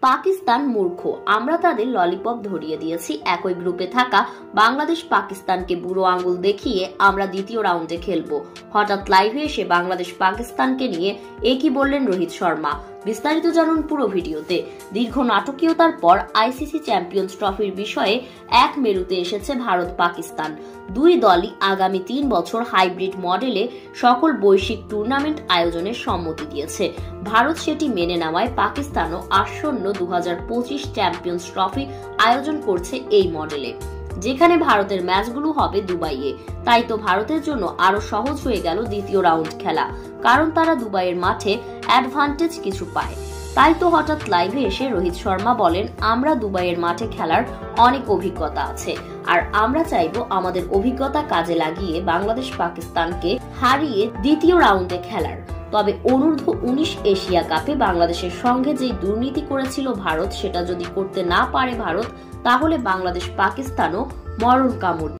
পাকিস্তান মূর্খ, আমরা তাদের ললিপপ ধরিয়ে দিয়েছি। একই গ্রুপে থাকা বাংলাদেশ পাকিস্তানকে বুড়ো আঙুল দেখিয়ে আমরা দ্বিতীয় রাউন্ডে খেলবো। হঠাৎ লাইভে এসে বাংলাদেশ পাকিস্তানকে নিয়ে একই বললেন রোহিত শর্মা। বিস্তারিত জানুন পুরো ভিডিওতে। দীর্ঘ নাটকীয়তার পর আইসিসি চ্যাম্পিয়ন্স ট্রফির বিষয়ে এক মেরুতে এসেছে ভারত পাকিস্তান। দুই দলই আগামী 3 বছর হাইব্রিড মডেলে সকল বৈশ্বিক টুর্নামেন্ট আয়োজনের সম্মতি দিয়েছে। ভারত সেটি মেনে নেওয়ায় পাকিস্তানও আসন্ন 2025 চ্যাম্পিয়ন্স ট্রফি আয়োজন করছে এই মডেলে, যেখানে ভারতের ম্যাচগুলো হবে দুবাইয়ে। তাই তো ভারতের জন্য আরো সহজ হয়ে গেল দ্বিতীয় রাউন্ড খেলা, কারণ তারা দুবাইয়ের মাঠে অ্যাডভান্টেজ কিছু পায়। তাই তো হঠাৎ লাইভে এসে রোহিত শর্মা বলেন, আমরা দুবাইয়ের মাঠে খেলার অনেক অভিজ্ঞতা আছে, আর আমরা চাইবো আমাদের অভিজ্ঞতা কাজে লাগিয়ে বাংলাদেশ পাকিস্তানকে হারিয়ে দ্বিতীয় রাউন্ডে খেলার। তবে অনূর্ধ্ব-19 এশিয়া কাপে বাংলাদেশের সঙ্গে যেই দুর্নীতি করেছিল ভারত, সেটা যদি করতে না পারে ভারত, তাহলে বাংলাদেশ পাকিস্তানও মরণ কামড়